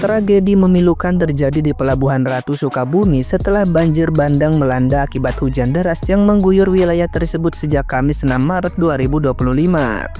Tragedi memilukan terjadi di Pelabuhan Ratu Sukabumi setelah banjir bandang melanda akibat hujan deras yang mengguyur wilayah tersebut sejak Kamis 6 Maret 2025.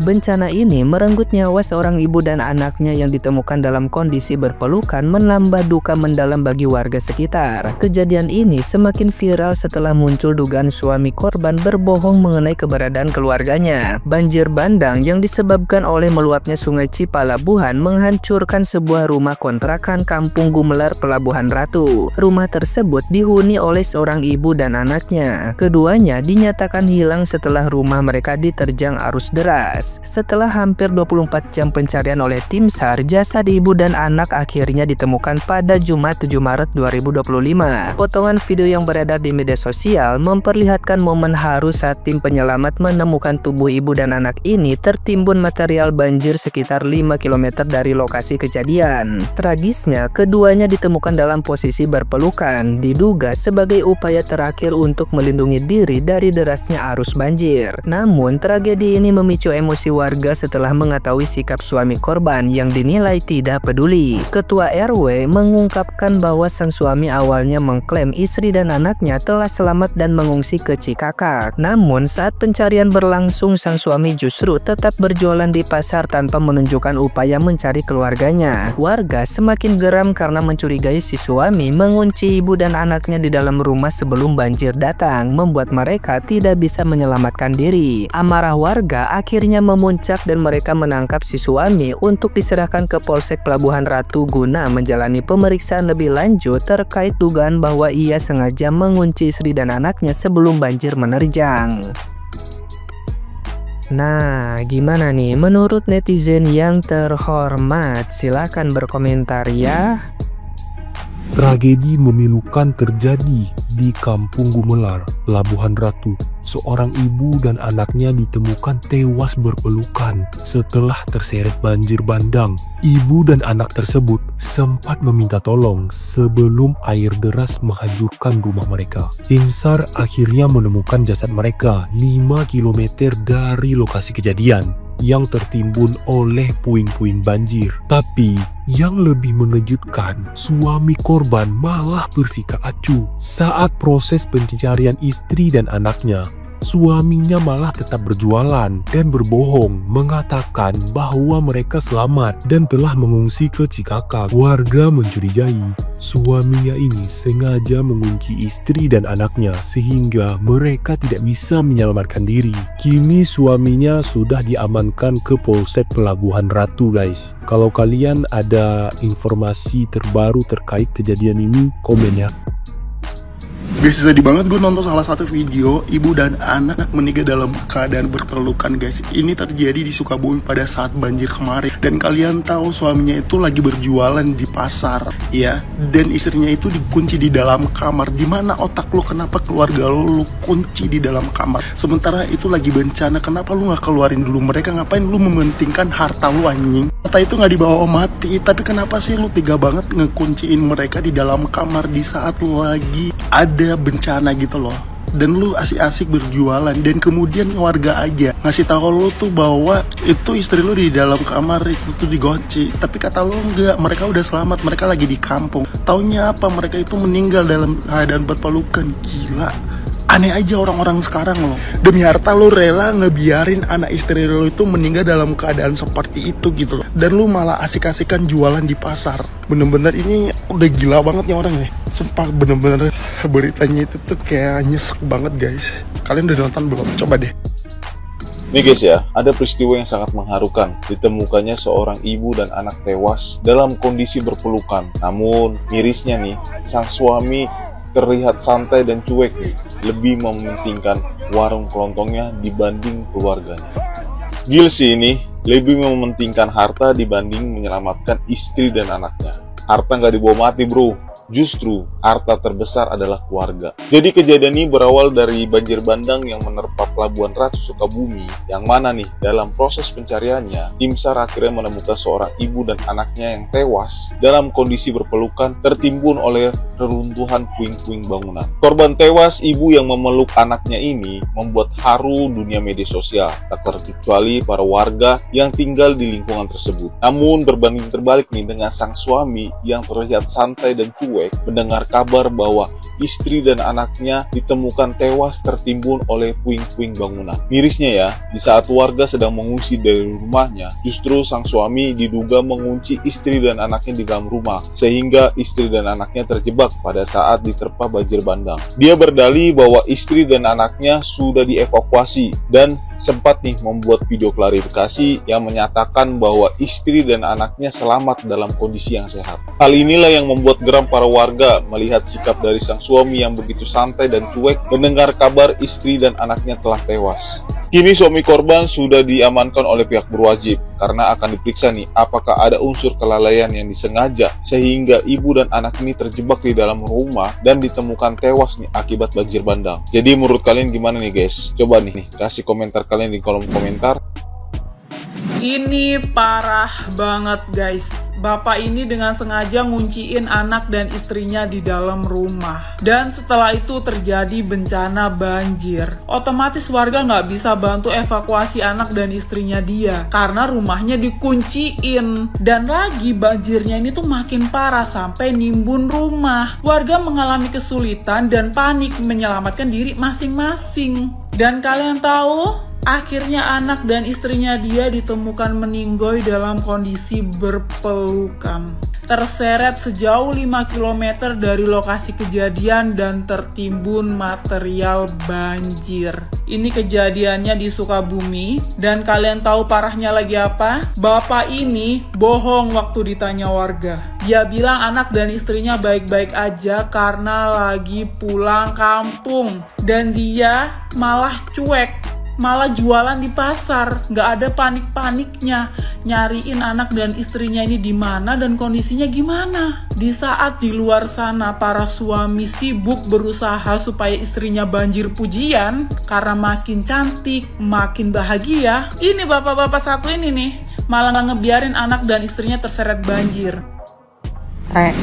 Bencana ini merenggut nyawa seorang ibu dan anaknya yang ditemukan dalam kondisi berpelukan, menambah duka mendalam bagi warga sekitar. Kejadian ini semakin viral setelah muncul dugaan suami korban berbohong mengenai keberadaan keluarganya. Banjir bandang yang disebabkan oleh meluapnya Sungai Cipalabuhan menghancurkan sebuah rumah kontrakan Kampung Gumelar, Pelabuhan Ratu. Rumah tersebut dihuni oleh seorang ibu dan anaknya. Keduanya dinyatakan hilang setelah rumah mereka diterjang arus deras. Setelah hampir 24 jam pencarian oleh tim SAR, jasad ibu dan anak akhirnya ditemukan pada Jumat 7 Maret 2025. Potongan video yang beredar di media sosial memperlihatkan momen haru saat tim penyelamat menemukan tubuh ibu dan anak ini tertimbun material banjir sekitar 5 km dari lokasi kejadian. Tragisnya, keduanya ditemukan dalam posisi berpelukan, diduga sebagai upaya terakhir untuk melindungi diri dari derasnya arus banjir. Namun, tragedi ini memicu emosi warga setelah mengetahui sikap suami korban yang dinilai tidak peduli. Ketua RW mengungkapkan bahwa sang suami awalnya mengklaim istri dan anaknya telah selamat dan mengungsi ke Cikakak. Namun, saat pencarian berlangsung, sang suami justru tetap berjualan di pasar tanpa menunjukkan upaya mencari keluarganya. Warga semakin geram karena mencurigai si suami mengunci ibu dan anaknya di dalam rumah sebelum banjir datang, membuat mereka tidak bisa menyelamatkan diri. Amarah warga akhirnya memuncak dan mereka menangkap si suami untuk diserahkan ke Polsek Pelabuhan Ratu guna menjalani pemeriksaan lebih lanjut terkait dugaan bahwa ia sengaja mengunci istri dan anaknya sebelum banjir menerjang. Nah, gimana nih menurut netizen yang terhormat? Silahkan berkomentar ya. Tragedi memilukan terjadi di Kampung Gumelar, Pelabuhan Ratu. Seorang ibu dan anaknya ditemukan tewas berpelukan setelah terseret banjir bandang. Ibu dan anak tersebut sempat meminta tolong sebelum air deras menghancurkan rumah mereka. Tim SAR akhirnya menemukan jasad mereka 5 km dari lokasi kejadian yang tertimbun oleh puing-puing banjir. Tapi yang lebih mengejutkan, suami korban malah bersikap acuh saat proses pencarian istri dan anaknya. Suaminya malah tetap berjualan dan berbohong mengatakan bahwa mereka selamat dan telah mengungsi ke Cikakak. Warga mencurigai suaminya ini sengaja mengunci istri dan anaknya sehingga mereka tidak bisa menyelamatkan diri. Kini suaminya sudah diamankan ke Polsek Pelabuhan Ratu, guys. Kalau kalian ada informasi terbaru terkait kejadian ini, komen ya. Guys, sedih banget gue nonton salah satu video ibu dan anak meninggal dalam keadaan berpelukan, guys. Ini terjadi di Sukabumi pada saat banjir kemarin. Dan kalian tahu suaminya itu lagi berjualan di pasar, ya. Dan istrinya itu dikunci di dalam kamar. Dimana otak lu, kenapa keluarga lu kunci di dalam kamar? Sementara itu lagi bencana, kenapa lu gak keluarin dulu mereka? Ngapain lu mementingkan harta lu, anjing? Harta itu gak dibawa mati, tapi kenapa sih lu tega banget ngekunciin mereka di dalam kamar di saat lu lagi ada bencana gitu loh, dan lu asik-asik berjualan, dan kemudian warga aja ngasih tahu lu tuh bahwa itu istri lu di dalam kamar itu tuh digunci, tapi kata lu enggak, mereka udah selamat, mereka lagi di kampung. Taunya apa, mereka itu meninggal dalam keadaan berpelukan. Gila, aneh aja orang-orang sekarang loh. Demi harta lu rela ngebiarin anak istri lu itu meninggal dalam keadaan seperti itu gitu loh, dan lu malah asik-asikan jualan di pasar. Bener-bener ini udah gila banget nih orang nih. Sumpah bener-bener beritanya itu tuh kayak nyesek banget, guys. Kalian udah nonton belum? Coba deh. Nih guys ya, ada peristiwa yang sangat mengharukan. Ditemukannya seorang ibu dan anak tewas dalam kondisi berpelukan. Namun mirisnya nih, sang suami terlihat santai dan cuek nih, lebih mementingkan warung kelontongnya dibanding keluarganya. Gilsey ini lebih mementingkan harta dibanding menyelamatkan istri dan anaknya. Harta nggak dibawa mati bro, justru harta terbesar adalah keluarga. Jadi kejadian ini berawal dari banjir bandang yang menerpa Pelabuhan Ratu Sukabumi, yang mana nih dalam proses pencariannya, tim SAR akhirnya menemukan seorang ibu dan anaknya yang tewas dalam kondisi berpelukan tertimbun oleh reruntuhan puing-puing bangunan. Korban tewas, ibu yang memeluk anaknya ini, membuat haru dunia media sosial, tak terkecuali para warga yang tinggal di lingkungan tersebut. Namun berbanding terbalik nih dengan sang suami yang terlihat santai dan cuek mendengar kabar bahwa istri dan anaknya ditemukan tewas tertimbun oleh puing-puing bangunan. Mirisnya ya, di saat warga sedang mengungsi dari rumahnya, justru sang suami diduga mengunci istri dan anaknya di dalam rumah, sehingga istri dan anaknya terjebak pada saat diterpa banjir bandang. Dia berdalih bahwa istri dan anaknya sudah dievakuasi dan sempat nih membuat video klarifikasi yang menyatakan bahwa istri dan anaknya selamat dalam kondisi yang sehat. Hal inilah yang membuat geram para warga melihat sikap dari sang suami yang begitu santai dan cuek mendengar kabar istri dan anaknya telah tewas. Kini suami korban sudah diamankan oleh pihak berwajib karena akan diperiksa nih apakah ada unsur kelalaian yang disengaja sehingga ibu dan anak ini terjebak di dalam rumah dan ditemukan tewas nih akibat banjir bandang. Jadi menurut kalian gimana nih guys? Coba nih kasih komentar kalian di kolom komentar. Ini parah banget guys. Bapak ini dengan sengaja ngunciin anak dan istrinya di dalam rumah. Dan setelah itu terjadi bencana banjir. Otomatis warga nggak bisa bantu evakuasi anak dan istrinya dia. Karena rumahnya dikunciin. Dan lagi banjirnya ini tuh makin parah sampai nimbun rumah. Warga mengalami kesulitan dan panik menyelamatkan diri masing-masing. Dan kalian tahu? Akhirnya anak dan istrinya dia ditemukan meninggoy dalam kondisi berpelukan. Terseret sejauh 5 km dari lokasi kejadian dan tertimbun material banjir. Ini kejadiannya di Sukabumi dan kalian tahu parahnya lagi apa? Bapak ini bohong waktu ditanya warga. Dia bilang anak dan istrinya baik-baik aja karena lagi pulang kampung. Dan dia malah cuek. Malah jualan di pasar, nggak ada panik-paniknya nyariin anak dan istrinya ini di mana dan kondisinya gimana. Di saat di luar sana para suami sibuk berusaha supaya istrinya banjir pujian karena makin cantik, makin bahagia. Ini bapak-bapak satu ini nih malah nggak ngebiarin anak dan istrinya terseret banjir.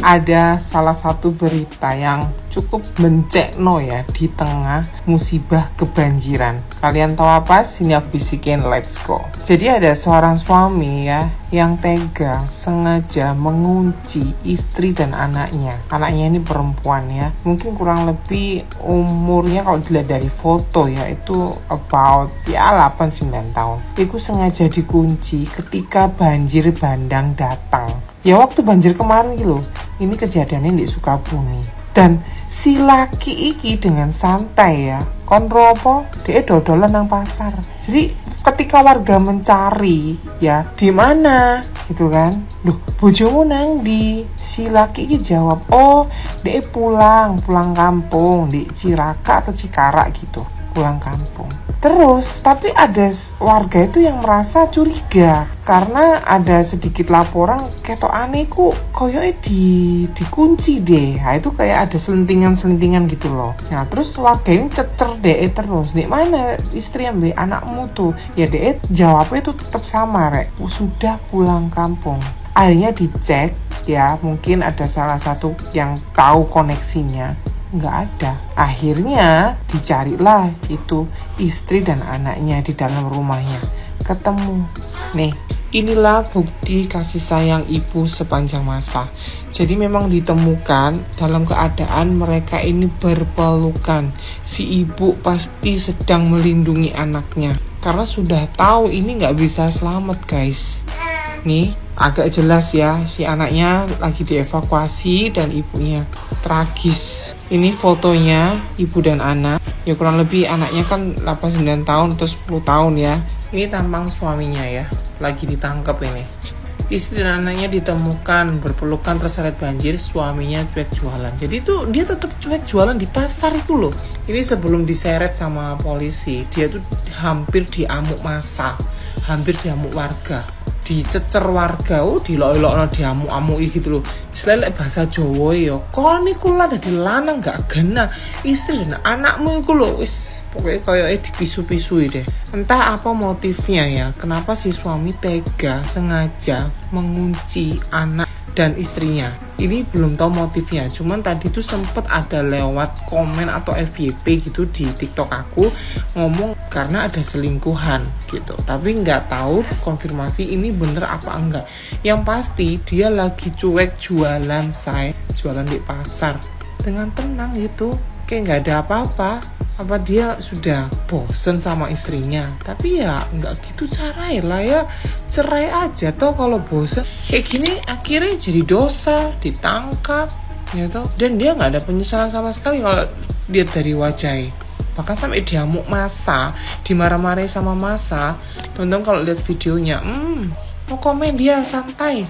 Ada salah satu berita yang cukup mencekno ya di tengah musibah kebanjiran. Kalian tahu apa? Sini aku bisikin, let's go. Jadi ada seorang suami ya yang tega sengaja mengunci istri dan anaknya. Anaknya ini perempuan ya, mungkin kurang lebih umurnya kalau dilihat dari foto ya itu about ya 8-9 tahun. Itu sengaja dikunci ketika banjir bandang datang. Ya waktu banjir kemarin gitu loh, ini kejadiannya di Sukabumi. Dan si laki iki dengan santai ya, kontrol apa? Dia dodolan nang pasar. Jadi ketika warga mencari ya di mana gitu kan, loh bojomu nang di, si laki iki jawab, oh dia pulang kampung di Ciraka atau Cikarang gitu, pulang kampung. Terus, tapi ada warga itu yang merasa curiga karena ada sedikit laporan ketok aneh ku koyoke dikunci deh. Nah, itu kayak ada selentingan gitu loh. Nah, terus warga ini cecer deh terus. Di mana istri ambil anakmu tuh? Ya deh jawabnya itu tetap sama, rek. Sudah pulang kampung. Akhirnya dicek ya, mungkin ada salah satu yang tahu koneksinya. Nggak ada. Akhirnya dicarilah itu istri dan anaknya di dalam rumahnya. Ketemu. Nih, inilah bukti kasih sayang ibu sepanjang masa. Jadi memang ditemukan dalam keadaan mereka ini berpelukan. Si ibu pasti sedang melindungi anaknya. Karena sudah tahu ini nggak bisa selamat guys. Nih, agak jelas ya, si anaknya lagi dievakuasi dan ibunya tragis. Ini fotonya ibu dan anak. Ya kurang lebih anaknya kan 8-9 tahun atau 10 tahun ya. Ini tampang suaminya ya, lagi ditangkap ini. Istri dan anaknya ditemukan berpelukan terseret banjir, suaminya cuek jualan. Jadi tuh dia tetap cuek jualan di pasar itu loh. Ini sebelum diseret sama polisi, dia tuh hampir diamuk massa, hampir diamuk warga. dicecer warga, dilok-lokno diamuk-amuki gitu loh. Selelek bahasa Jawa ya, kon niku lah dadi lanang gak genah, istri dan anakmu iku lho wis pokoknya kayak dipisu-pisui deh. Entah apa motifnya ya, kenapa si suami tega sengaja mengunci anak dan istrinya. Ini belum tahu motifnya, cuman tadi tuh sempet ada lewat komen atau FYP gitu di TikTok aku ngomong karena ada selingkuhan gitu, tapi nggak tahu konfirmasi ini bener apa enggak. Yang pasti dia lagi cuek jualan jualan di pasar dengan tenang gitu, kayak nggak ada apa-apa. Apa dia sudah bosen sama istrinya? Tapi ya nggak gitu caranya lah ya, cerai aja toh kalau bosen kayak gini, akhirnya jadi dosa, ditangkap ya toh. Dan dia nggak ada penyesalan sama sekali kalau lihat dari wajahnya, bahkan sampai diamuk masa, dimarah-marahi sama masa. Teman-teman kalau lihat videonya, mau komen dia santai.